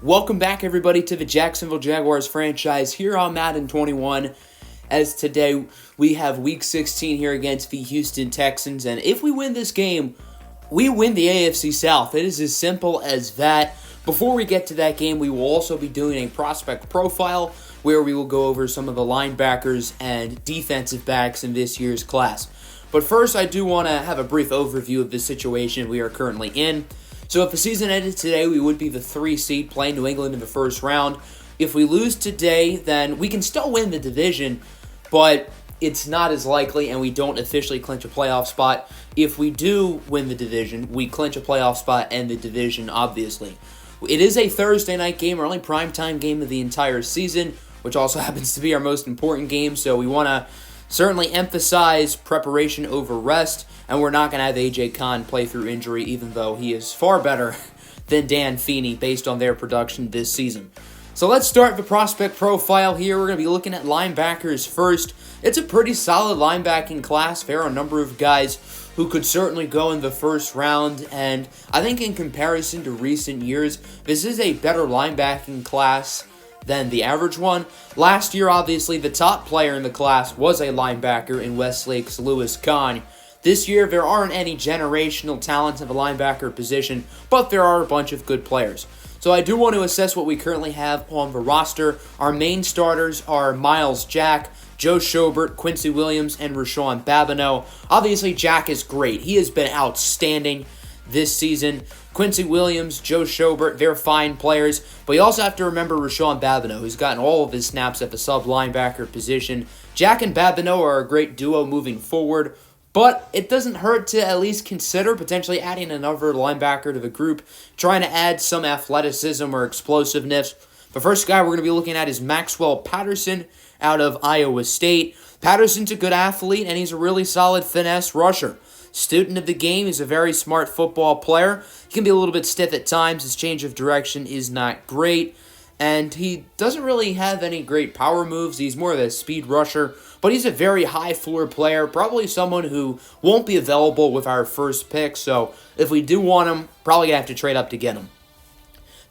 Welcome back, everybody, to the Jacksonville Jaguars franchise here on Madden 21. As today we have Week 16 here against the Houston Texans, and if we win this game, we win the AFC South. It is as simple as that. Before we get to that game, we will also be doing a prospect profile where we will go over some of the linebackers and defensive backs in this year's class. But first, I do want to have a brief overview of the situation we are currently in. So if the season ended today, we would be the 3 seed playing New England in the first round. If we lose today, then we can still win the division, but it's not as likely, and we don't officially clinch a playoff spot. If we do win the division, we clinch a playoff spot and the division, obviously. It is a Thursday night game, our only primetime game of the entire season, which also happens to be our most important game, so we want to certainly emphasize preparation over rest, and we're not going to have A.J. Khan play through injury, even though he is far better than Dan Feeney based on their production this season. So let's start the prospect profile here. We're going to be looking at linebackers first. It's a pretty solid linebacking class. There are a number of guys who could certainly go in the first round, and I think in comparison to recent years, this is a better linebacking class than the average one. Last year, obviously, the top player in the class was a linebacker in Westlake's Lewis Kahn. This year, there aren't any generational talents at the linebacker position, but there are a bunch of good players. So I do want to assess what we currently have on the roster. Our main starters are Myles Jack, Joe Schobert, Quincy Williams, and Rashawn Babineau. Obviously, Jack is great. He has been outstanding this season. Quincy Williams, Joe Schobert, they're fine players, but you also have to remember Rashawn Babineau, who's gotten all of his snaps at the sub-linebacker position. Jack and Babineau are a great duo moving forward, but it doesn't hurt to at least consider potentially adding another linebacker to the group, trying to add some athleticism or explosiveness. The first guy we're going to be looking at is Maxwell Patterson out of Iowa State. Patterson's a good athlete, and he's a really solid finesse rusher. Student of the game, he's a very smart football player. He can be a little bit stiff at times. His change of direction is not great, and he doesn't really have any great power moves. He's more of a speed rusher, but he's a very high floor player, probably someone who won't be available with our first pick, so if we do want him, probably going to have to trade up to get him.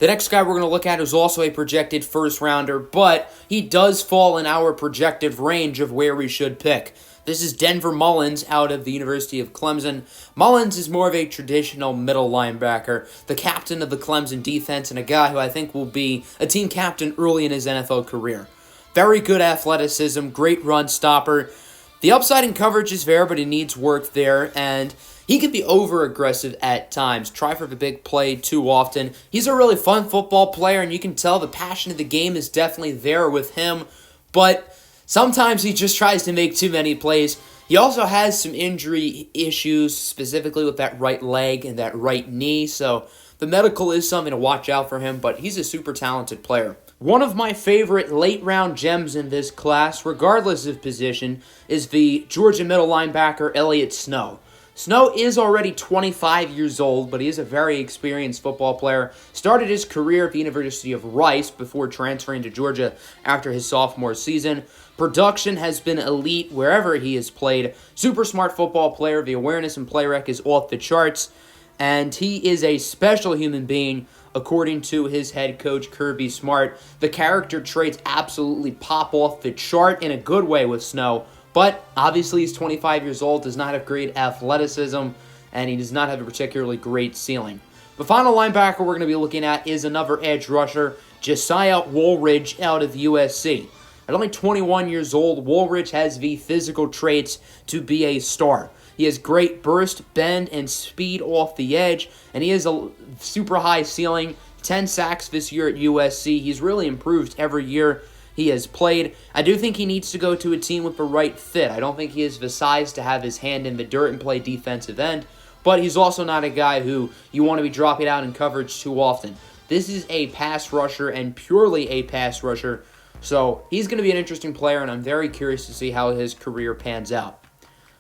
The next guy we're going to look at is also a projected first rounder, but he does fall in our projected range of where we should pick. This is Denver Mullins out of the University of Clemson. Mullins is more of a traditional middle linebacker, the captain of the Clemson defense, and a guy who I think will be a team captain early in his NFL career. Very good athleticism, great run stopper. The upside in coverage is there, but he needs work there, and he can be over-aggressive at times, try for the big play too often. He's a really fun football player, and you can tell the passion of the game is definitely there with him, but sometimes he just tries to make too many plays. He also has some injury issues, specifically with that right leg and that right knee, so the medical is something to watch out for him, but he's a super talented player. One of my favorite late-round gems in this class, regardless of position, is the Georgia middle linebacker Elliott Snow. Snow is already 25 years old, but he is a very experienced football player. Started his career at the University of Rice before transferring to Georgia after his sophomore season. Production has been elite wherever he has played. Super smart football player. The awareness and play rec is off the charts. And he is a special human being, according to his head coach, Kirby Smart. The character traits absolutely pop off the chart in a good way with Snow. But obviously he's 25 years old, does not have great athleticism, and he does not have a particularly great ceiling. The final linebacker we're going to be looking at is another edge rusher, Josiah Woolridge out of USC. At only 21 years old, Woolridge has the physical traits to be a star. He has great burst, bend, and speed off the edge, and he has a super high ceiling, 10 sacks this year at USC. He's really improved every year he has played. I do think he needs to go to a team with the right fit. I don't think he has the size to have his hand in the dirt and play defensive end, but he's also not a guy who you want to be dropping out in coverage too often. This is a pass rusher and purely a pass rusher, so he's going to be an interesting player, and I'm very curious to see how his career pans out.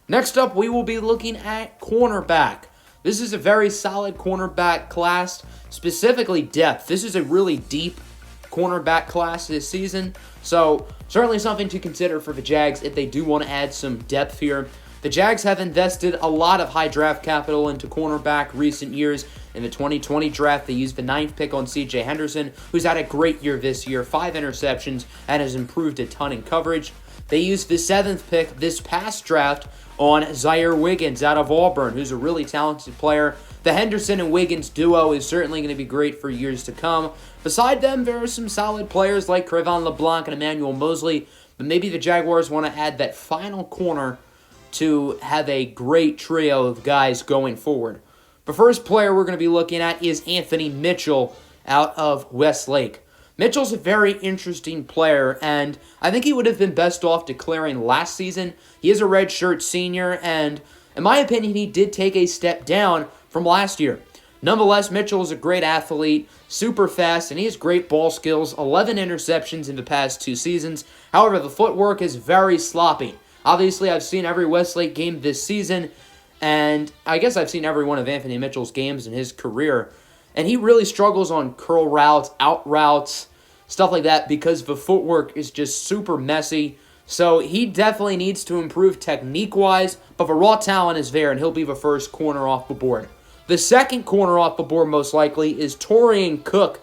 Next up, we will be looking at cornerback. This is a very solid cornerback class, specifically depth. This is a really deep cornerback class this season, so certainly something to consider for the Jags if they do want to add some depth here. The Jags have invested a lot of high draft capital into cornerback recent years. In the 2020 draft, they used the 9th pick on C.J. Henderson, who's had a great year this year, 5 interceptions, and has improved a ton in coverage. They used the 7th pick this past draft on Zaire Wiggins out of Auburn, who's a really talented player. The Henderson and Wiggins duo is certainly going to be great for years to come. Beside them, there are some solid players like Cre'Von LeBlanc and Emmanuel Mosley, but maybe the Jaguars want to add that final corner to have a great trio of guys going forward. The first player we're going to be looking at is Anthony Mitchell out of Westlake. Mitchell's a very interesting player, and I think he would have been best off declaring last season. He is a redshirt senior, and in my opinion, he did take a step down from last year. Nonetheless, Mitchell is a great athlete, super fast, and he has great ball skills, 11 interceptions in the past 2 seasons. However, the footwork is very sloppy. Obviously, I've seen every Westlake game this season, and I guess I've seen every one of Anthony Mitchell's games in his career, and he really struggles on curl routes, out routes, stuff like that, because the footwork is just super messy. So he definitely needs to improve technique-wise, but the raw talent is there, and he'll be the first corner off the board. The second corner off the board, most likely, is Torian Cook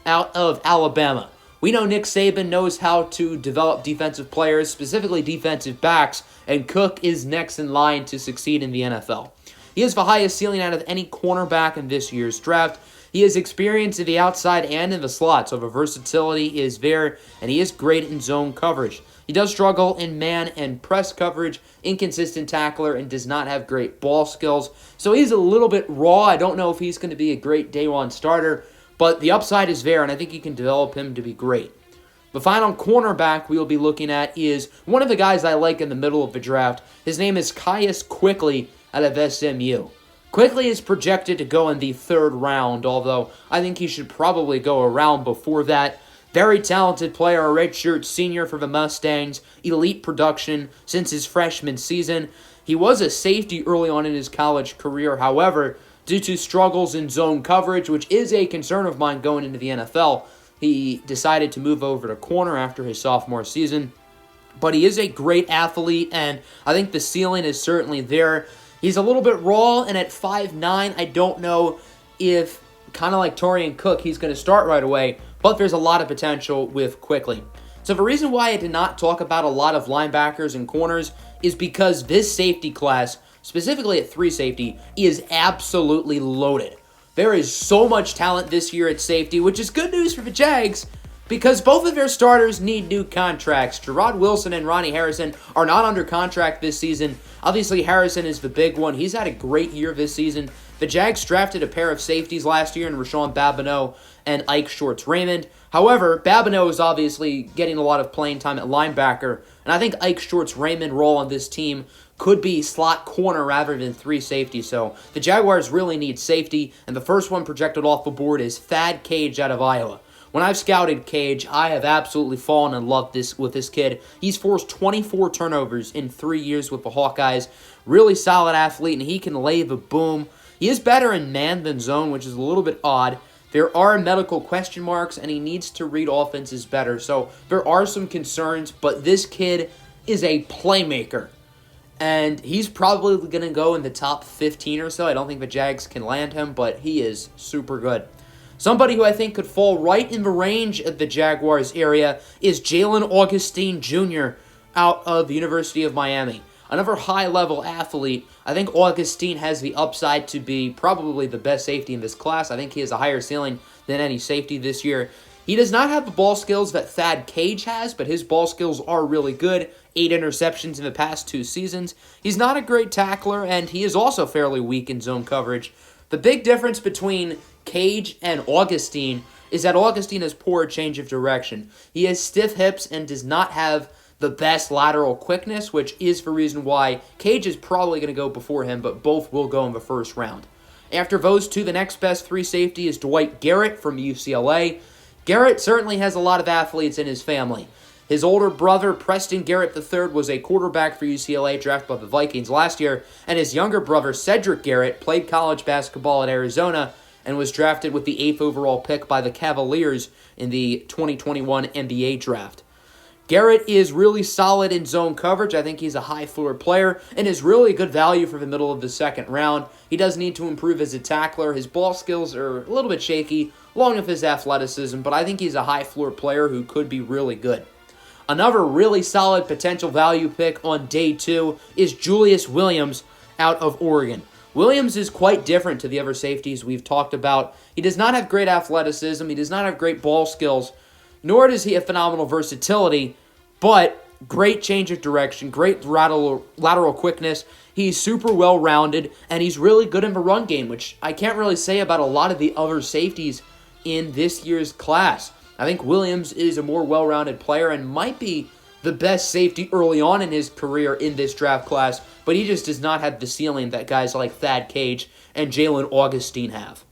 out of Alabama. We know Nick Saban knows how to develop defensive players, specifically defensive backs, and Cook is next in line to succeed in the NFL. He has the highest ceiling out of any cornerback in this year's draft. He has experience in the outside and in the slot, so the versatility is there, and he is great in zone coverage. He does struggle in man and press coverage, inconsistent tackler, and does not have great ball skills. So he's a little bit raw. I don't know if he's going to be a great day one starter, but the upside is there, and I think you can develop him to be great. The final cornerback we will be looking at is one of the guys I like in the middle of the draft. His name is Caius Quickly out of SMU. Quickly is projected to go in the 3rd round, although I think he should probably go a round before that. Very talented player, a redshirt senior for the Mustangs, elite production since his freshman season. He was a safety early on in his college career, however, due to struggles in zone coverage, which is a concern of mine going into the NFL, he decided to move over to corner after his sophomore season. But he is a great athlete, and I think the ceiling is certainly there. He's a little bit raw, and at 5'9", I don't know if, kind of like Torian Cook, he's going to start right away, but there's a lot of potential with Quickly. So the reason why I did not talk about a lot of linebackers and corners is because this safety class, specifically at 3 safety, is absolutely loaded. There is so much talent this year at safety, which is good news for the Jags, because both of their starters need new contracts. Gerard Wilson and Ronnie Harrison are not under contract this season. Obviously, Harrison is the big one. He's had a great year this season. The Jags drafted a pair of safeties last year in Rashawn Babineau and Ike Shorts-Raymond. However, Babineau is obviously getting a lot of playing time at linebacker, and I think Ike Shorts-Raymond's role on this team could be slot corner rather than 3 safety. So the Jaguars really need safety, and the first one projected off the board is Thad Cage out of Iowa. When I've scouted Cage, I have absolutely fallen in love with this kid. He's forced 24 turnovers in 3 years with the Hawkeyes. Really solid athlete, and he can lay the boom. He is better in man than zone, which is a little bit odd. There are medical question marks, and he needs to read offenses better. So there are some concerns, but this kid is a playmaker. And he's probably going to go in the top 15 or so. I don't think the Jags can land him, but he is super good. Somebody who I think could fall right in the range of the Jaguars area is Jalen Augustine Jr. out of the University of Miami. Another high-level athlete. I think Augustine has the upside to be probably the best safety in this class. I think he has a higher ceiling than any safety this year. He does not have the ball skills that Thad Cage has, but his ball skills are really good. 8 interceptions in the past 2 seasons. He's not a great tackler, and he is also fairly weak in zone coverage. The big difference between Cage and Augustine is that Augustine has poor change of direction. He has stiff hips and does not have the best lateral quickness, which is the reason why Cage is probably going to go before him, but both will go in the first round. After those two, the next best 3 safety is Dwight Garrett from UCLA. Garrett certainly has a lot of athletes in his family. His older brother, Preston Garrett III, was a quarterback for UCLA, drafted by the Vikings last year, and his younger brother, Cedric Garrett, played college basketball at Arizona and was drafted with the 8th overall pick by the Cavaliers in the 2021 NBA draft. Garrett is really solid in zone coverage. I think he's a high floor player and is really good value for the middle of the second round. He does need to improve as a tackler. His ball skills are a little bit shaky, along with his athleticism, but I think he's a high floor player who could be really good. Another really solid potential value pick on day 2 is Julius Williams out of Oregon. Williams is quite different to the other safeties we've talked about. He does not have great athleticism. He does not have great ball skills, nor does he have phenomenal versatility, but great change of direction, great lateral quickness. He's super well-rounded, and he's really good in the run game, which I can't really say about a lot of the other safeties in this year's class. I think Williams is a more well-rounded player and might be the best safety early on in his career in this draft class, but he just does not have the ceiling that guys like Thad Cage and Jalen Augustine have.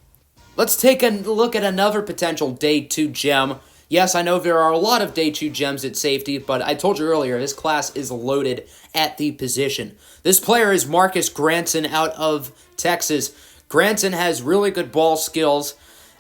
Let's take a look at another potential day 2 gem. Yes, I know there are a lot of day 2 gems at safety, but I told you earlier, this class is loaded at the position. This player is Marcus Granson out of Texas. Granson has really good ball skills,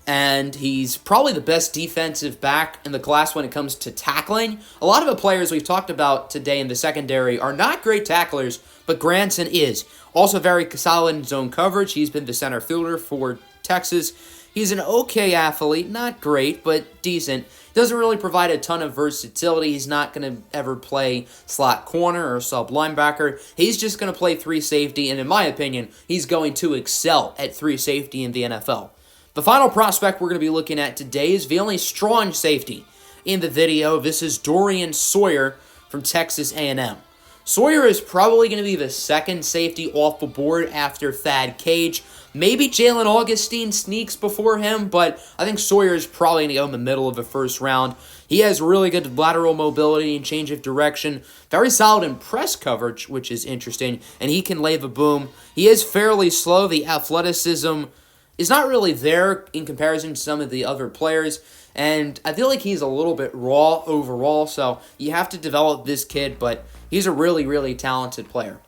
and he's probably the best defensive back in the class when it comes to tackling. A lot of the players we've talked about today in the secondary are not great tacklers, but Granson is. Also very solid in zone coverage. He's been the center fielder for Texas. He's an okay athlete, not great, but decent. Doesn't really provide a ton of versatility. He's not going to ever play slot corner or sub linebacker. He's just going to play 3 safety, and in my opinion, he's going to excel at 3 safety in the NFL. The final prospect we're going to be looking at today is the only strong safety in the video. This is Dorian Sawyer from Texas A&M. Sawyer is probably going to be the second safety off the board after Thad Cage. Maybe Jalen Augustine sneaks before him, but I think Sawyer is probably going to go in the middle of the first round. He has really good lateral mobility and change of direction. Very solid in press coverage, which is interesting, and he can lay the boom. He is fairly slow. The athleticism is not really there in comparison to some of the other players, and I feel like he's a little bit raw overall, so you have to develop this kid, but he's a really, really talented player.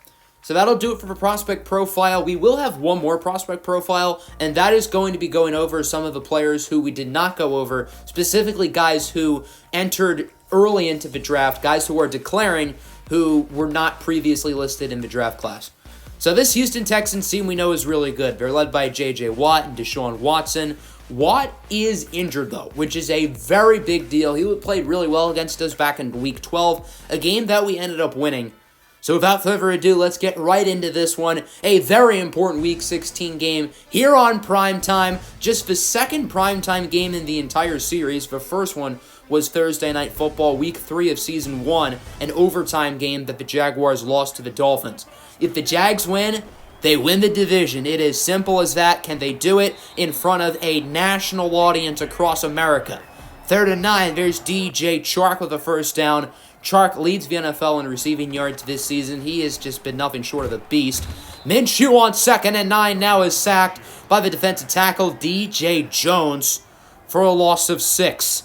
So that'll do it for the prospect profile. We will have one more prospect profile, and that is going to be going over some of the players who we did not go over, specifically guys who entered early into the draft, guys who are declaring who were not previously listed in the draft class. So this Houston Texans team we know is really good. They're led by J.J. Watt and Deshaun Watson. Watt is injured, though, which is a very big deal. He played really well against us back in Week 12, a game that we ended up winning. So without further ado, let's get right into this one. A very important Week 16 game here on Primetime. Just the second primetime game in the entire series. The first one was Thursday Night Football, Week 3 of Season 1, an overtime game that the Jaguars lost to the Dolphins. If the Jags win, they win the division. It is simple as that. Can they do it in front of a national audience across America? 3rd and 9, there's DJ Chark with a first down. Chark leads the NFL in receiving yards this season. He has just been nothing short of a beast. Minshew on 2nd and 9 now is sacked by the defensive tackle DJ Jones for a loss of 6.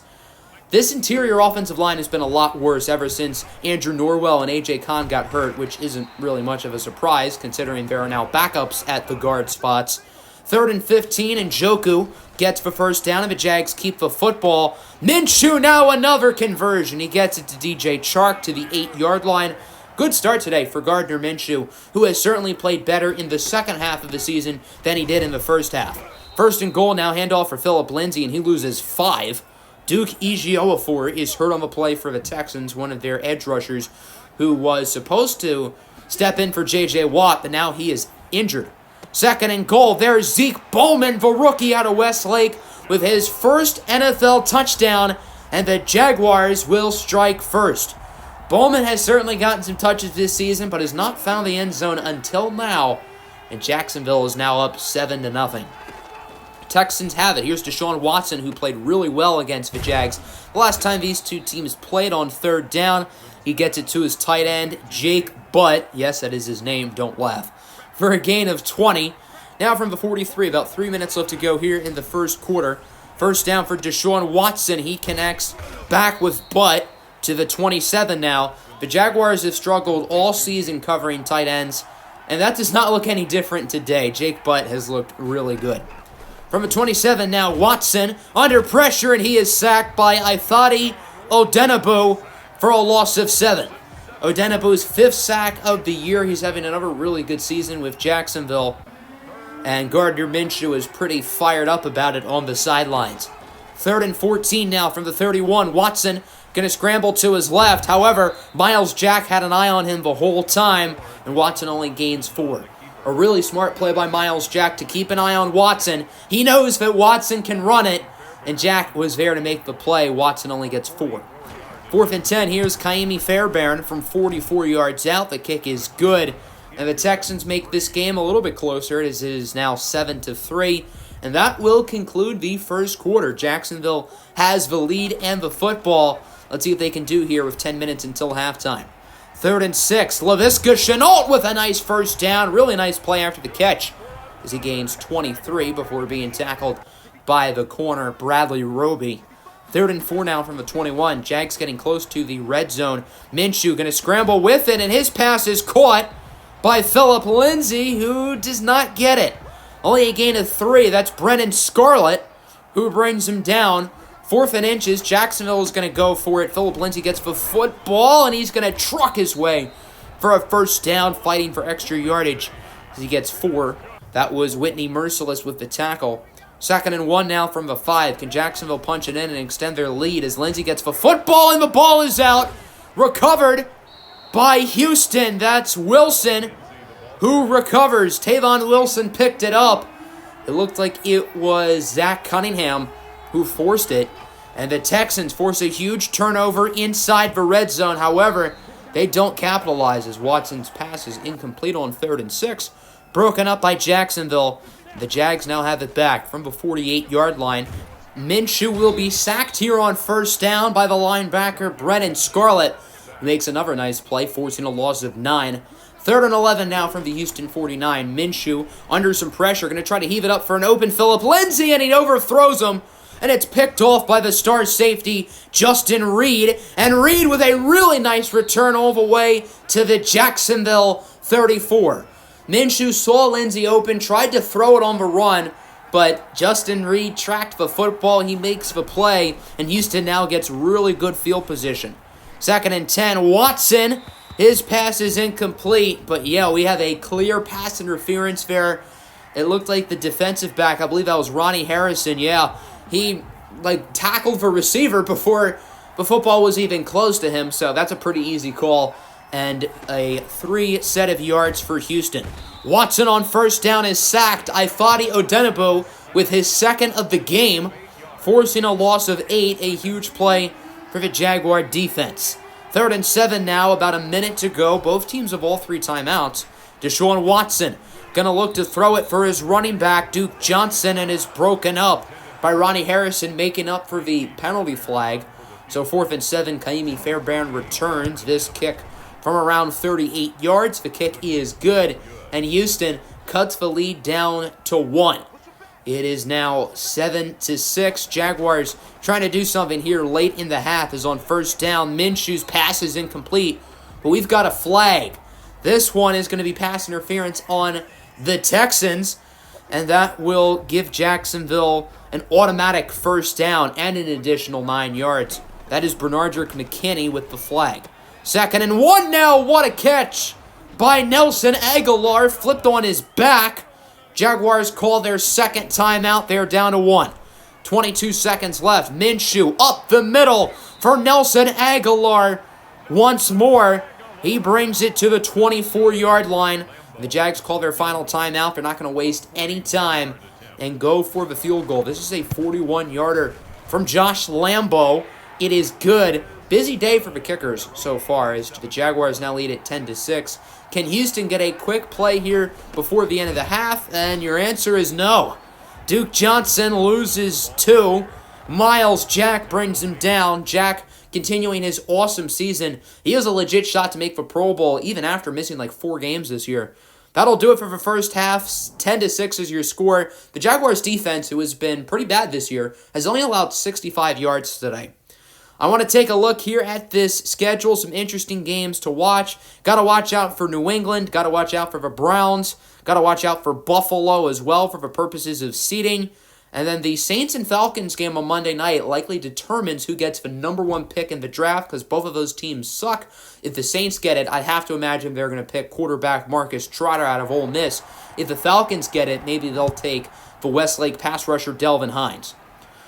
This interior offensive line has been a lot worse ever since Andrew Norwell and A.J. Kahn got hurt, which isn't really much of a surprise considering there are now backups at the guard spots. 3rd and 15, and Njoku gets the first down, and the Jags keep the football. Minshew now another conversion. He gets it to DJ Chark to the 8-yard line. Good start today for Gardner Minshew, who has certainly played better in the second half of the season than he did in the first half. 1st and goal, now handoff for Phillip Lindsay, and he loses 5. Duke Ejiofor is hurt on the play for the Texans, one of their edge rushers, who was supposed to step in for J.J. Watt, but now he is injured. 2nd and goal, there's Zeke Bowman, the rookie out of Westlake, with his first NFL touchdown, and the Jaguars will strike first. Bowman has certainly gotten some touches this season, but has not found the end zone until now, and Jacksonville is now up 7-0. Texans have it. Here's Deshaun Watson, who played really well against the Jags. The last time these two teams played on 3rd down, he gets it to his tight end, Jake Butt. Yes, that is his name. Don't laugh. For a gain of 20. Now from the 43, about 3 minutes left to go here in the first quarter. First down for Deshaun Watson. He connects back with Butt to the 27 now. The Jaguars have struggled all season covering tight ends, and that does not look any different today. Jake Butt has looked really good. From a 27 now, Watson under pressure, and he is sacked by Ifeadi Odenigbo for a loss of 7. Odenigbo's 5th sack of the year. He's having another really good season with Jacksonville. And Gardner Minshew is pretty fired up about it on the sidelines. 3rd and 14 now from the 31. Watson going to scramble to his left. However, Myles Jack had an eye on him the whole time, and Watson only gains 4. A really smart play by Myles Jack to keep an eye on Watson. He knows that Watson can run it, and Jack was there to make the play. Watson only gets 4. 4th and 10, here's Kaimi Fairbairn from 44 yards out. The kick is good, and the Texans make this game a little bit closer. It is now 7-3, and that will conclude the first quarter. Jacksonville has the lead and the football. Let's see what they can do here with 10 minutes until halftime. 3rd and 6, Laviska Shenault with a nice first down. Really nice play after the catch as he gains 23 before being tackled by the corner, Bradley Roby. 3rd and 4 now from the 21. Jags getting close to the red zone. Minshew going to scramble with it, and his pass is caught by Phillip Lindsay, who does not get it. Only a gain of 3. That's Brennan Scarlett who brings him down. 4th and inches. Jacksonville is going to go for it. Phillip Lindsay gets the football, and he's going to truck his way for a first down, fighting for extra yardage as he gets 4. That was Whitney Merciless with the tackle. 2nd and 1 now from the 5. Can Jacksonville punch it in and extend their lead as Lindsay gets the football, and the ball is out. Recovered by Houston. That's Wilson who recovers. Tavon Wilson picked it up. It looked like it was Zach Cunningham who forced it. And the Texans force a huge turnover inside the red zone. However, they don't capitalize as Watson's pass is incomplete on 3rd and 6. Broken up by Jacksonville. The Jags now have it back from the 48-yard line. Minshew will be sacked here on first down by the linebacker, Brennan Scarlett. Makes another nice play, forcing a loss of 9. 3rd and 11 now from the Houston 49. Minshew under some pressure, going to try to heave it up for an open Phillip Lindsay, and he overthrows him. And it's picked off by the star safety, Justin Reed. And Reed with a really nice return all the way to the Jacksonville 34. Minshew saw Lindsay open, tried to throw it on the run, but Justin Reed tracked the football. He makes the play, and Houston now gets really good field position. 2nd and 10, Watson. His pass is incomplete, but yeah, we have a clear pass interference there. It looked like the defensive back, I believe that was Ronnie Harrison, he tackled the receiver before the football was even close to him, so that's a pretty easy call. And a 3 set of yards for Houston. Watson on first down is sacked. Ifeadi Odenigbo with his 2nd of the game, forcing a loss of 8. A huge play for the Jaguar defense. 3rd and 7 now, about a minute to go. Both teams have all 3 timeouts. Deshaun Watson going to look to throw it for his running back, Duke Johnson, and is broken up by Ronnie Harrison, making up for the penalty flag. So 4th and 7, Kaimi Fairbairn returns this kick from around 38 yards. The kick is good, and Houston cuts the lead down to 1. It is now 7-6. Jaguars trying to do something here late in the half is on first down. Minshew's pass is incomplete, but we've got a flag. This one is going to be pass interference on the Texans, and that will give Jacksonville an automatic first down and an additional 9 yards. That is Bernardrick McKinney with the flag. 2nd and 1 now. What a catch by Nelson Aguilar. Flipped on his back. Jaguars call their 2nd timeout. They're down to 1. 22 seconds left. Minshew up the middle for Nelson Aguilar. Once more, he brings it to the 24-yard line. The Jags call their final timeout. They're not going to waste any time and go for the field goal. This is a 41-yarder from Josh Lambo. It is good. Busy day for the kickers so far as the Jaguars now lead at 10-6. Can Houston get a quick play here before the end of the half? And your answer is no. Duke Johnson loses 2. Myles Jack brings him down. Jack continuing his awesome season. He has a legit shot to make the Pro Bowl even after missing 4 games this year. That'll do it for the first half. 10-6 is your score. The Jaguars defense, who has been pretty bad this year, has only allowed 65 yards today. I want to take a look here at this schedule. Some interesting games to watch. Got to watch out for New England. Got to watch out for the Browns. Got to watch out for Buffalo as well for the purposes of seeding. And then the Saints and Falcons game on Monday night likely determines who gets the number 1 pick in the draft because both of those teams suck. If the Saints get it, I'd have to imagine they're going to pick quarterback Marcus Trotter out of Ole Miss. If the Falcons get it, maybe they'll take the Westlake pass rusher Delvin Hines.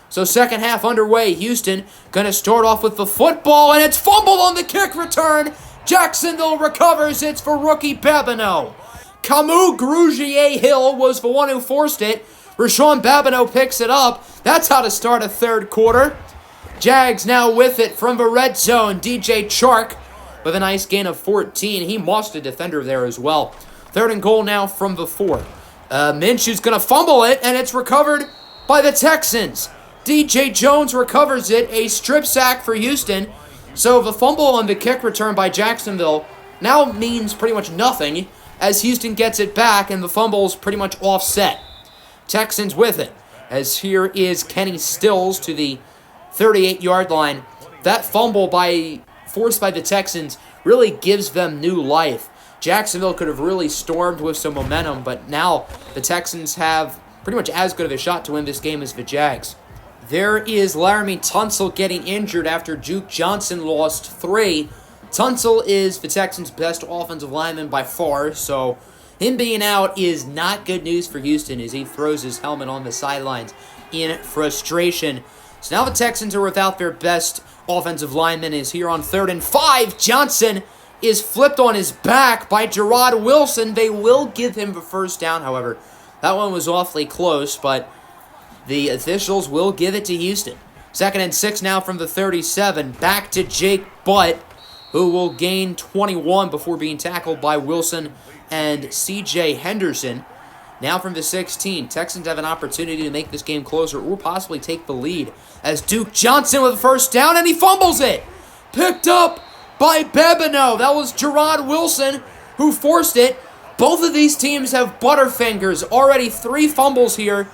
So second half underway. Houston going to start off with the football, and it's fumbled on the kick return. Jacksonville recovers. It's for rookie Babineau. Camus Grugier-Hill was the one who forced it. Rashawn Babineau picks it up. That's how to start a third quarter. Jags now with it from the red zone. DJ Chark with a nice gain of 14. He mossed a defender there as well. Third and goal now from the 4. Minshew's going to fumble it, and it's recovered by the Texans. DJ Jones recovers it, a strip sack for Houston. So the fumble on the kick return by Jacksonville now means pretty much nothing as Houston gets it back, and the fumble is pretty much offset. Texans with it, as here is Kenny Stills to the 38-yard line. That fumble forced by the Texans really gives them new life. Jacksonville could have really stormed with some momentum, but now the Texans have pretty much as good of a shot to win this game as the Jags. There is Laramie Tunsil getting injured after Duke Johnson lost 3. Tunsil is the Texans' best offensive lineman by far, so him being out is not good news for Houston as he throws his helmet on the sidelines in frustration. So now the Texans are without their best offensive lineman. Is here on 3rd and 5. Johnson is flipped on his back by Gerard Wilson. They will give him the first down, however. That one was awfully close, but the officials will give it to Houston. 2nd and 6 now from the 37. Back to Jake Butt, who will gain 21 before being tackled by Wilson and C.J. Henderson. Now from the 16, Texans have an opportunity to make this game closer or possibly take the lead as Duke Johnson with a first down, and he fumbles it. Picked up by Babineau. That was Gerard Wilson who forced it. Both of these teams have butterfingers. Already 3 fumbles here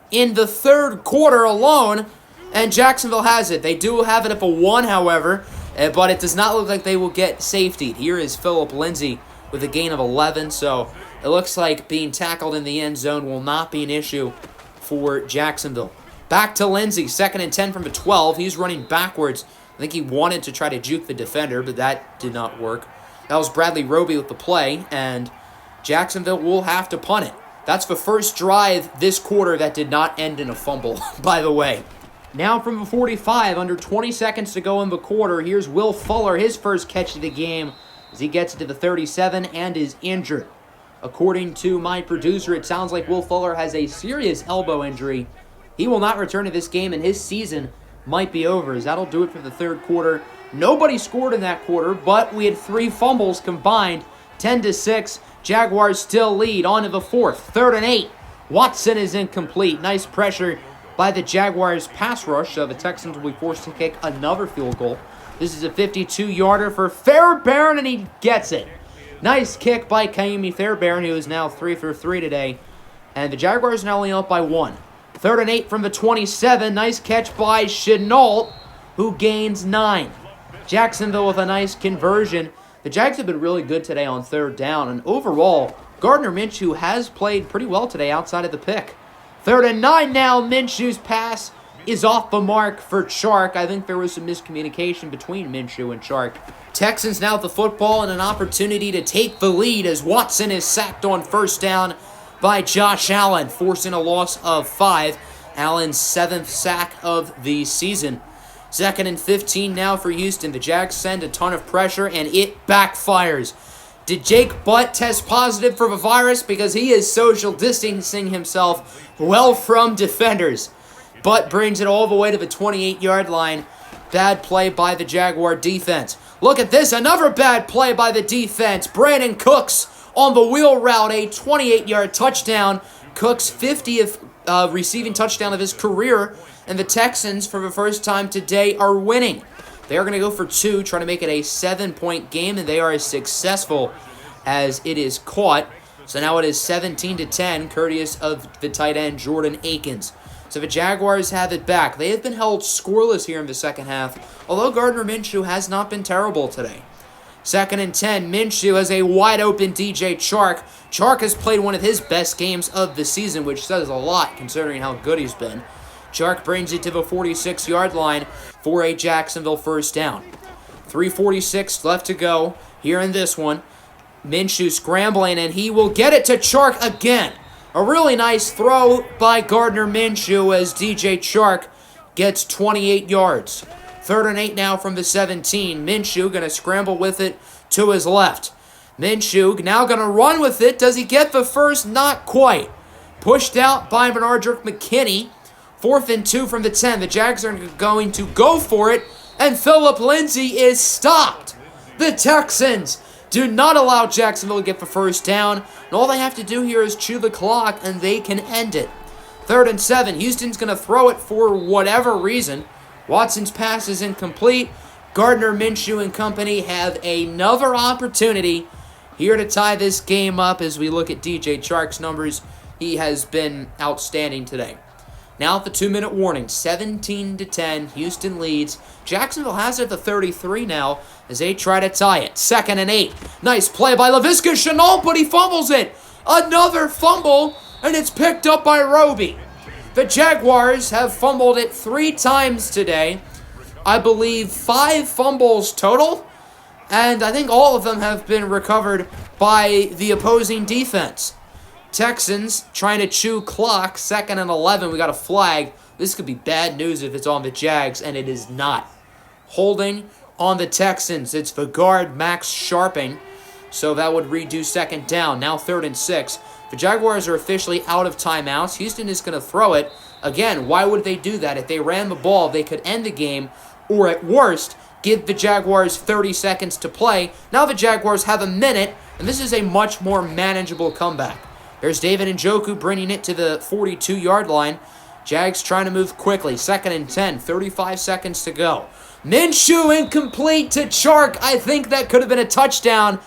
in the third quarter alone, and Jacksonville has it. They do have it at a 1, however, but it does not look like they will get safety. Here is Phillip Lindsay with a gain of 11, so it looks like being tackled in the end zone will not be an issue for Jacksonville. Back to Lindsay, 2nd and 10 from the 12. He's running backwards. I think he wanted to try to juke the defender, but that did not work. That was Bradley Roby with the play, and Jacksonville will have to punt it. That's the first drive this quarter that did not end in a fumble, by the way. Now from the 45, under 20 seconds to go in the quarter, here's Will Fuller, his first catch of the game, as he gets to the 37 and is injured. According to my producer, it sounds like Will Fuller has a serious elbow injury. He will not return to this game, and his season might be over, as that'll do it for the third quarter. Nobody scored in that quarter, but we had 3 fumbles combined, 10-6. Jaguars still lead. On to the 4th, 3rd and 8. Watson is incomplete. Nice pressure by the Jaguars pass rush, so the Texans will be forced to kick another field goal. This is a 52-yarder for Fairbairn, and he gets it. Nice kick by Kaimi Fairbairn, who is now 3 for 3 today. And the Jaguars are now only up by 1. 3rd and 8 from the 27. Nice catch by Chenault, who gains 9. Jacksonville with a nice conversion. The Jags have been really good today on 3rd down, and overall, Gardner Minshew has played pretty well today outside of the pick. 3rd and 9 now. Minshew's pass is off the mark for Chark. I think there was some miscommunication between Minshew and Chark. Texans now with the football and an opportunity to take the lead as Watson is sacked on 1st down by Josh Allen, forcing a loss of 5. Allen's 7th sack of the season. 2nd and 15 now for Houston. The Jags send a ton of pressure, and it backfires. Did Jake Butt test positive for the virus? Because he is social distancing himself well from defenders. Butt brings it all the way to the 28-yard line. Bad play by the Jaguar defense. Look at this, another bad play by the defense. Brandon Cooks on the wheel route, a 28-yard touchdown. Cooks' 50th receiving touchdown of his career, and the Texans, for the first time today, are winning. They are going to go for 2, trying to make it a 7-point game, and they are as successful as it is caught. So now it is 17-10, courteous of the tight end, Jordan Akins. So the Jaguars have it back. They have been held scoreless here in the second half, although Gardner Minshew has not been terrible today. 2nd and 10. Minshew has a wide open DJ Chark. Chark has played one of his best games of the season, which says a lot considering how good he's been. Chark brings it to the 46-yard line for a Jacksonville first down. 3:46 left to go here in this one. Minshew scrambling, and he will get it to Chark again. A really nice throw by Gardner Minshew as DJ Chark gets 28 yards. 3rd and 8 now from the 17. Minshew going to scramble with it to his left. Minshew now going to run with it. Does he get the first? Not quite. Pushed out by Benardrick McKinney. 4th and 2 from the 10. The Jags are going to go for it, and Phillip Lindsay is stopped. The Texans do not allow Jacksonville to get the first down, and all they have to do here is chew the clock, and they can end it. 3rd and 7. Houston's going to throw it for whatever reason. Watson's pass is incomplete. Gardner Minshew and company have another opportunity here to tie this game up. As we look at DJ Chark's numbers, he has been outstanding today. Now at the 2-minute warning, 17-10, Houston leads. Jacksonville has it at the 33 now as they try to tie it. 2nd and 8. Nice play by Laviska Shenault, but he fumbles it. Another fumble, and it's picked up by Roby. The Jaguars have fumbled it 3 times today. I believe 5 fumbles total, and I think all of them have been recovered by the opposing defense. Texans trying to chew clock. 2nd and 11. We got a flag. This could be bad news if it's on the Jags, and it is not. Holding on the Texans. It's the guard, Max Sharping. So that would redo 2nd down. Now 3rd and 6. The Jaguars are officially out of timeouts. Houston is going to throw it. Again, why would they do that? If they ran the ball, they could end the game, or at worst, give the Jaguars 30 seconds to play. Now the Jaguars have a minute, and this is a much more manageable comeback. There's David Njoku bringing it to the 42-yard line. Jags trying to move quickly. 2nd and 10, 35 seconds to go. Minshew incomplete to Chark. I think that could have been a touchdown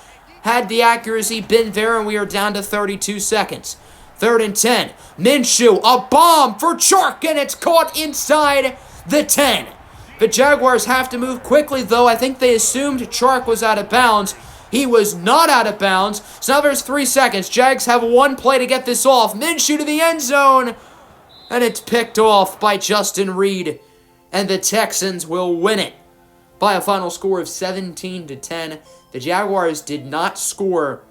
had the accuracy been there, and we are down to 32 seconds. 3rd and 10. Minshew, a bomb for Chark, and it's caught inside the 10. The Jaguars have to move quickly, though. I think they assumed Chark was out of bounds. He was not out of bounds. So now there's 3 seconds. Jags have 1 play to get this off. Minshew to the end zone, and it's picked off by Justin Reed, and the Texans will win it by a final score of 17-10. The Jaguars did not score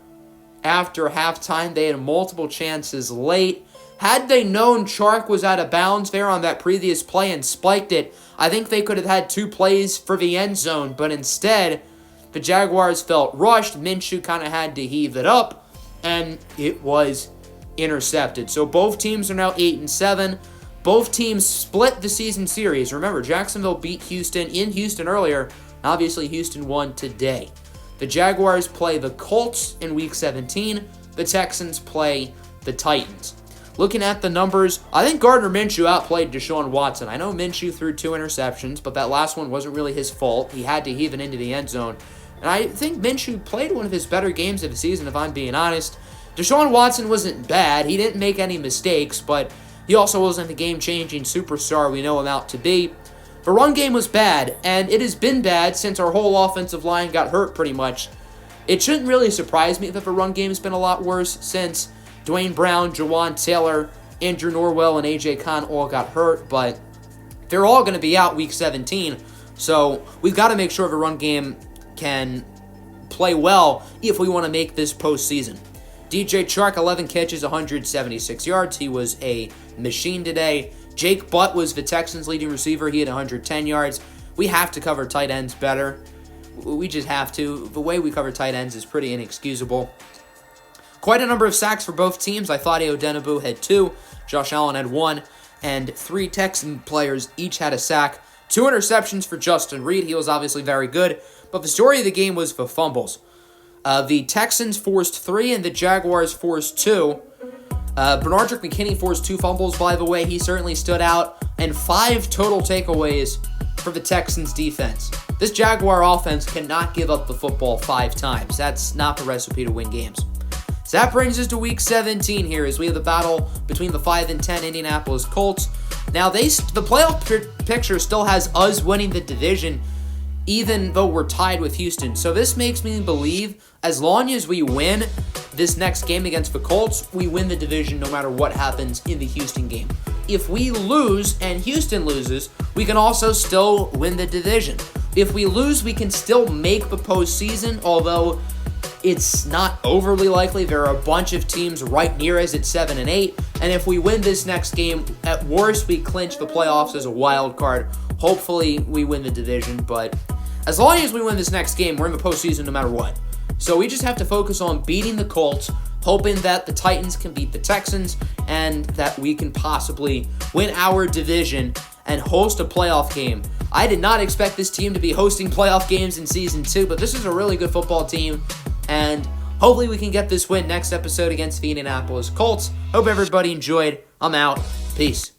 after halftime. They had multiple chances late. Had they known Chark was out of bounds there on that previous play and spiked it, I think they could have had 2 plays for the end zone. But instead, the Jaguars felt rushed. Minshew kind of had to heave it up, and it was intercepted. So both teams are now 8-7. Both teams split the season series. Remember, Jacksonville beat Houston in Houston earlier. Obviously, Houston won today. The Jaguars play the Colts in Week 17. The Texans play the Titans. Looking at the numbers, I think Gardner Minshew outplayed Deshaun Watson. I know Minshew threw 2 interceptions, but that last one wasn't really his fault. He had to heave it into the end zone. And I think Minshew played one of his better games of the season, if I'm being honest. Deshaun Watson wasn't bad. He didn't make any mistakes, but he also wasn't the game-changing superstar we know him out to be. The run game was bad, and it has been bad since our whole offensive line got hurt pretty much. It shouldn't really surprise me that the run game has been a lot worse since Dwayne Brown, Jawan Taylor, Andrew Norwell, and A.J. Khan all got hurt, but they're all going to be out Week 17, so we've got to make sure the run game can play well if we want to make this postseason. DJ Chark, 11 catches, 176 yards. He was a machine today. Jake Butt was the Texans' leading receiver. He had 110 yards. We have to cover tight ends better. We just have to. The way we cover tight ends is pretty inexcusable. Quite a number of sacks for both teams. I thought Odenigbo had 2. Josh Allen had 1. And 3 Texan players each had a sack. 2 interceptions for Justin Reed. He was obviously very good. But the story of the game was the fumbles. The Texans forced 3 and the Jaguars forced 2. Benardrick McKinney forced 2 fumbles, by the way. He certainly stood out. And 5 total takeaways for the Texans defense. This Jaguar offense cannot give up the football 5 times. That's not the recipe to win games. So that brings us to Week 17 here as we have the battle between the 5-10 Indianapolis Colts. Now, the playoff picture still has us winning the division, even though we're tied with Houston. So this makes me believe as long as we win this next game against the Colts, we win the division no matter what happens in the Houston game. If we lose and Houston loses, we can also still win the division. If we lose, we can still make the postseason, although it's not overly likely. There are a bunch of teams right near us at 7 and 8, and if we win this next game, at worst we clinch the playoffs as a wild card. Hopefully we win the division, but as long as we win this next game, we're in the postseason no matter what. So we just have to focus on beating the Colts, hoping that the Titans can beat the Texans, and that we can possibly win our division and host a playoff game. I did not expect this team to be hosting playoff games in Season 2, but this is a really good football team, and hopefully we can get this win next episode against the Indianapolis Colts. Hope everybody enjoyed. I'm out. Peace.